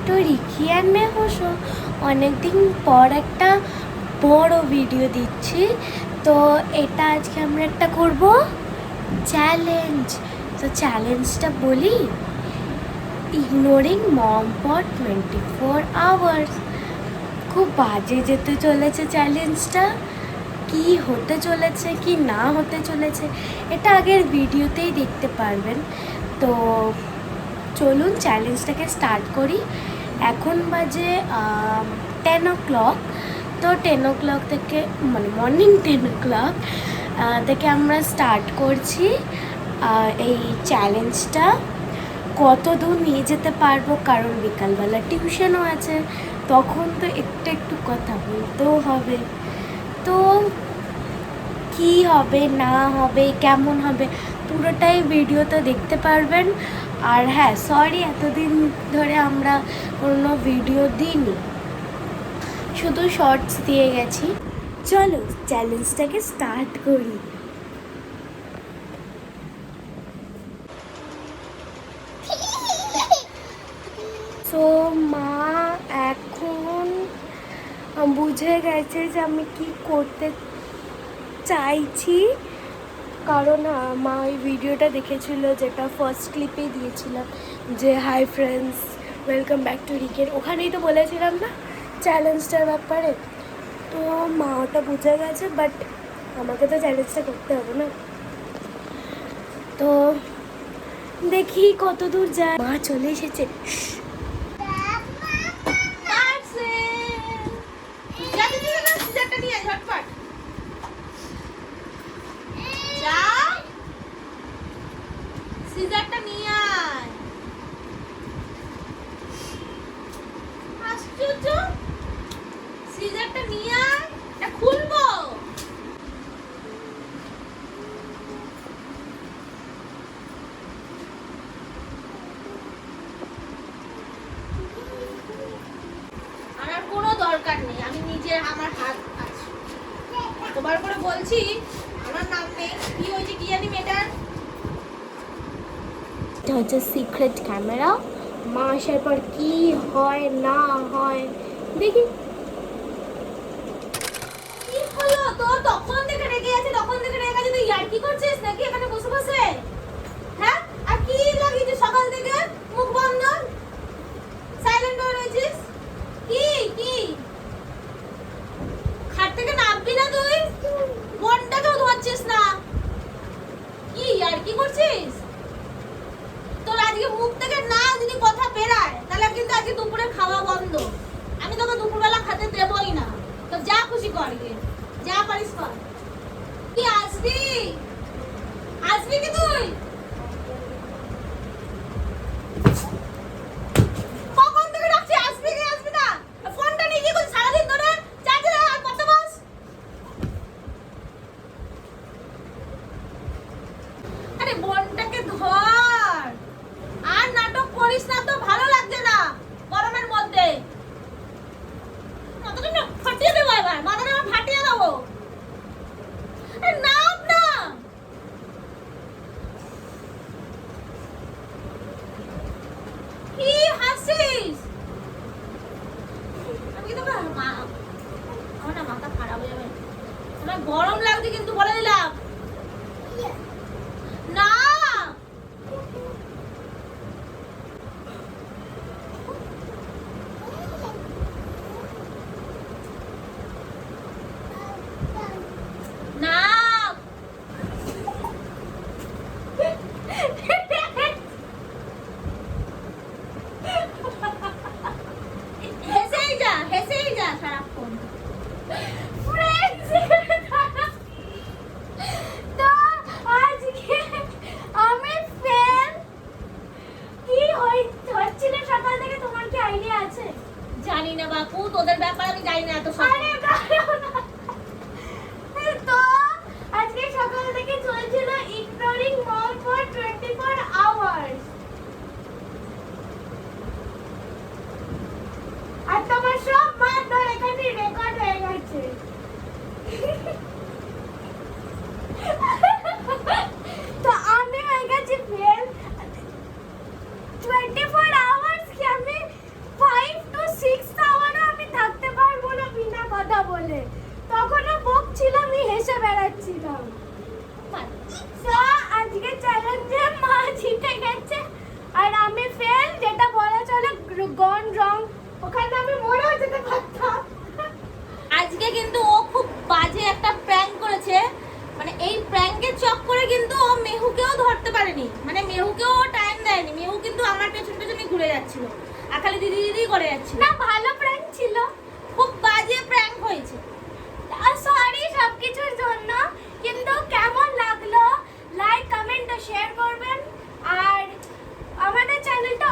Two Ricky and মেহসো। অনেকদিন পর একটা বড় ভিডিও দিচ্ছি, তো এটা আজকে আমরা একটা করব চ্যালেঞ্জ। তো চ্যালেঞ্জটা বলি, ইগনোরিং মম ফর 24 আওয়ার্স। খুব বাজে যেতে চলেছে চ্যালেঞ্জটা, কি হতে চলেছে কি না হতে চলেছে এটা আগের ভিডিওতেই দেখতে পারবেন। তো চলুন চ্যালেঞ্জটাকে স্টার্ট করি। এখন বাজে 10 o'clock। তো 10 o'clock থেকে মানে মর্নিং 10 o'clock থেকে আমরা স্টার্ট করছি এই চ্যালেঞ্জটা। কত দূর নিয়ে যেতে পারবো, কারণ বিকালবেলা টিউশনও আছে, তখন তো একটু একটু কথা বলতেও হবে। তো কি হবে না হবে কেমন হবে পুরোটাই ভিডিওতে দেখতে পারবেন। আর হ্যাঁ, সরি এতদিন ধরে আমরা কোনো ভিডিও দিইনি, শুধু শর্টস দিয়ে গেছি। চলো চ্যালেঞ্জটাকে স্টার্ট করি। তো মা এখন বুঝে গেছে যে আমি কি করতে চাইছি, কারণ মা ওই ভিডিওটা দেখেছিল যেটা ফার্স্ট ক্লিপেই দিয়েছিলাম, যে hi friends welcome back to রিকের, ওখানেই তো বলেছিলাম না চ্যালেঞ্জটার ব্যাপারে। তো মা ওটা বুঝে গেছে, বাট আমাকে তো চ্যালেঞ্জটা করতে হবে না। তো দেখি কত দূর যায়। মা চলে এসেছে। সিজারটা নিয়ে আয়। আশ্চর্য, সিজারটা নিয়ে আয়, এটা খুলবো। আমার কোনো দরকার নেই, আমি নিজে আমার হাত আছে। কতবার করে বলছি আমার নাম নেই। কি হয়েছে কি জানি মেয়েটার? এটা হচ্ছে সিক্রেট ক্যামেরা। মা আসার পর কি হয় না হয় দেখি। কি হলো তোর? তখন থেকে রেগে আছে, তখন থেকে রেগে আছে। তুই ইয়ার্কি করছিস নাকি এখানে বসে বসে? হ্যাঁ, আর কি লাগিয়েছিস সকাল থেকে? মুখ বন্ধ, সাইলেন্ট হয়ে রয়েছিস। কি কি খাট থেকে নামবি না তুই? বোনটাকেও ধরছিস না। কি ইয়ার্কি করছিস? তোর আজকে মুখ থেকে না যদি কথা বেরায়, তাহলে কিন্তু আজকে দুপুরে খাওয়া বন্ধ। আমি তোকে দুপুরবেলা খেতে দেবই না। তো যা খুশি কর গিয়ে, যা পারিস কর। কি আসবি? আসবি কি তুই? কখন থেকে ডাকছি, আসবি কি আসবি না? ফোনটা নিয়ে কি করছিস সারাদিন ধরে? চার্জে আর কত বস। আরে বোনটাকে ধর, আর নাটক করিস না তো, ভালো লাগছে না গরমের মধ্যে। মাথাটা না ফাটিয়ে দেবো, এবার মাথাটা আমি ফাটিয়ে দেবো। নাম না, কি হাসিস? আমি কিন্তু আমার না মাথা খারাপ হয়ে যাবে। আমার গরম লাগছে কিন্তু বলে দিলাম। না না হেসেই যা সারাক্ষণ। তো আজকে আমি ফেল। কি হচ্ছিল সকাল থেকে, তোমার কি আইডিয়া আছে? জানি না বাপু, তোদের ব্যাপার আমি জানি না এত সব। আরে দাঁড়াও না। তো আজকে সকাল থেকে চলছিল ইগনোরিং মম ফর 24 আওয়ার্স। আর তোমার সব মারধর এখানে রেকর্ড হয়ে গেছে। তো আমি হয়ে গেছি ফেল। 24 আওয়ার্স কি আমি 5 বেড়াচ্ছিলাম। তো আজকে চ্যালেঞ্জে মা জিতে গেছে আর আমি ফেল, যেটা বলা চলে গন রং। ওখানে আমি মরেও যেতে পারতাম। আজকে কিন্তু ও খুব বাজে একটা প্র্যাঙ্ক করেছে, মানে এই প্র্যাঙ্কের চক্করে কিন্তু ও মেহুকেও ধরতে পারেনি, মানে মেহুকেও টাইম দেয়নি। মেহু কিন্তু আমার পেছন পেছনে ঘুরে যাচ্ছিল আর খালি দিদি দিদি করে যাচ্ছিল। না, ভালো প্র্যাঙ্ক ছিল, খুব বাজে প্র্যাঙ্ক হয়েছে। আর সরি সবকিছুর জন্য। কিন্তু কেমন লাগলো লাইক কমেন্ট ও শেয়ার করবেন আর আমাদের চ্যানেলটা